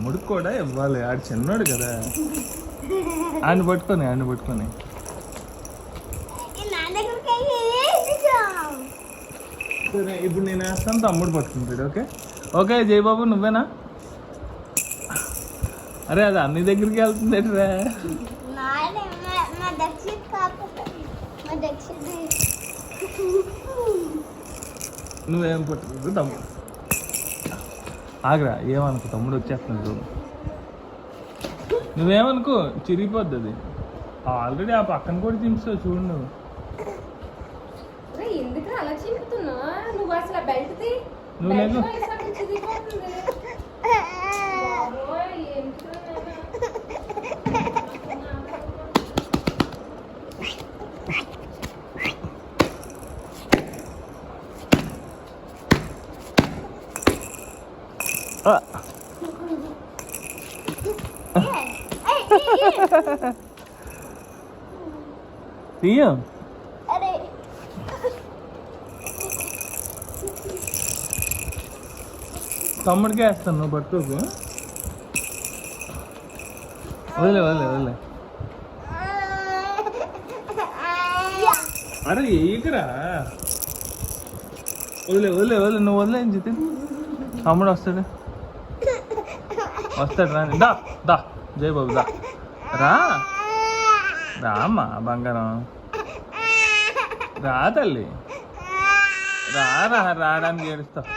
తమ్ముడికి కూడా ఇవ్వాలి, ఆడు చిన్నోడు కదా. ఆయన పట్టుకొని సరే ఇప్పుడు నేను వేస్తాను, తమ్ముడు పట్టుకుంటాడు. ఓకే ఓకే జయబాబు నువ్వేనా? అరే అది అన్ని దగ్గరికి వెళ్తుంది రా. నువ్వేం పట్టుకుంటు తమ్ముడు? ఆగరా, ఏమనుకో తమ్ముడు వచ్చేస్తున్నాడు. నువ్వేమనుకో చిరిగిపోద్ది అది. ఆల్రెడీ ఆ పక్కన కూడా చింపుతావు చూడు నువ్వు. ఎందుకు అలా చింపుతున్నా నువ్వు? అసలు బెల్ట్ నువ్వు లేదు తీయం. తమ్ముడికి వేస్తాను, నువ్వు పట్టుకోకు. వదిలే అరే ఏకరా, వదిలే నువ్వు వదిలే జితి. తమ్ముడు వస్తాడు రాని. దా జయబాబు రామ్మా బంగారం రా తల్లి, రావడానికి ఏడుస్తావు.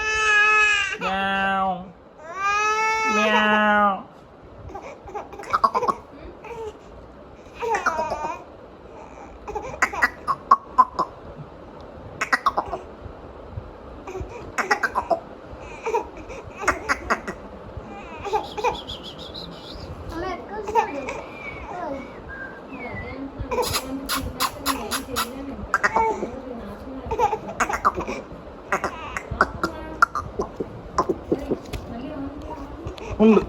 ఉండు